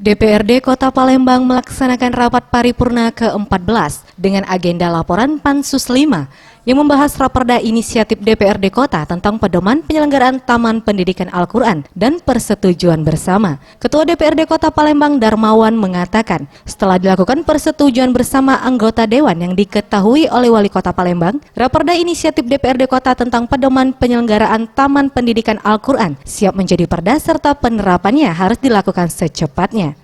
DPRD Kota Palembang melaksanakan rapat paripurna ke-14 dengan agenda laporan Pansus 5 yang membahas raperda inisiatif DPRD Kota tentang pedoman penyelenggaraan Taman Pendidikan Al-Quran dan persetujuan bersama. Ketua DPRD Kota Palembang Darmawan mengatakan, setelah dilakukan persetujuan bersama anggota Dewan yang diketahui oleh Wali Kota Palembang, raperda inisiatif DPRD Kota tentang pedoman penyelenggaraan Taman Pendidikan Al-Quran siap menjadi perda serta penerapannya harus dilakukan secepatnya.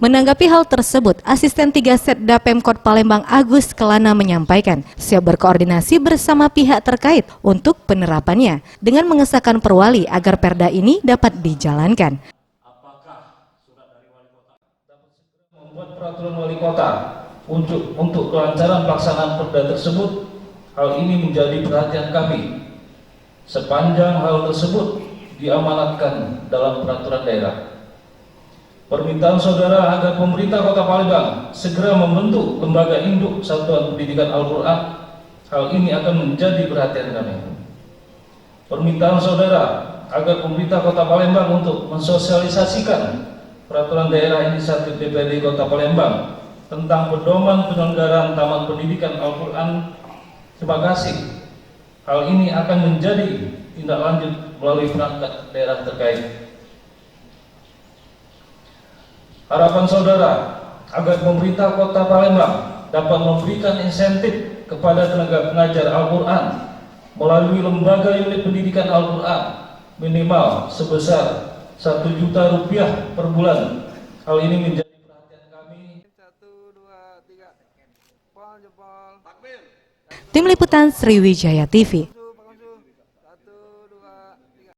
Menanggapi hal tersebut, Asisten 3 Setda Pemkot Palembang Agus Kelana menyampaikan siap berkoordinasi bersama pihak terkait untuk penerapannya dengan mengesahkan perwali agar perda ini dapat dijalankan. Apakah surat dari wali kota dapat segera membuat peraturan wali kota untuk kelancaran pelaksanaan perda tersebut? Hal ini menjadi perhatian kami. Sepanjang hal tersebut diamanatkan dalam peraturan daerah. Permintaan saudara agar pemerintah Kota Palembang segera membentuk lembaga induk Satuan Pendidikan Al-Quran, hal ini akan menjadi perhatian kami. Permintaan saudara agar pemerintah Kota Palembang untuk mensosialisasikan peraturan daerah inisiatif DPRD Kota Palembang tentang pedoman penyelenggaraan Taman Pendidikan Al-Quran. Terima kasih. Hal ini akan menjadi tindak lanjut melalui perangkat daerah terkait. Harapan saudara agar pemerintah Kota Palembang dapat memberikan insentif kepada tenaga pengajar Al-Quran melalui lembaga unit pendidikan Al-Quran minimal sebesar Rp1 juta per bulan. Hal ini menjadi perhatian kami. 1, 2, 3. Jempol. Tim Liputan Sriwijaya TV.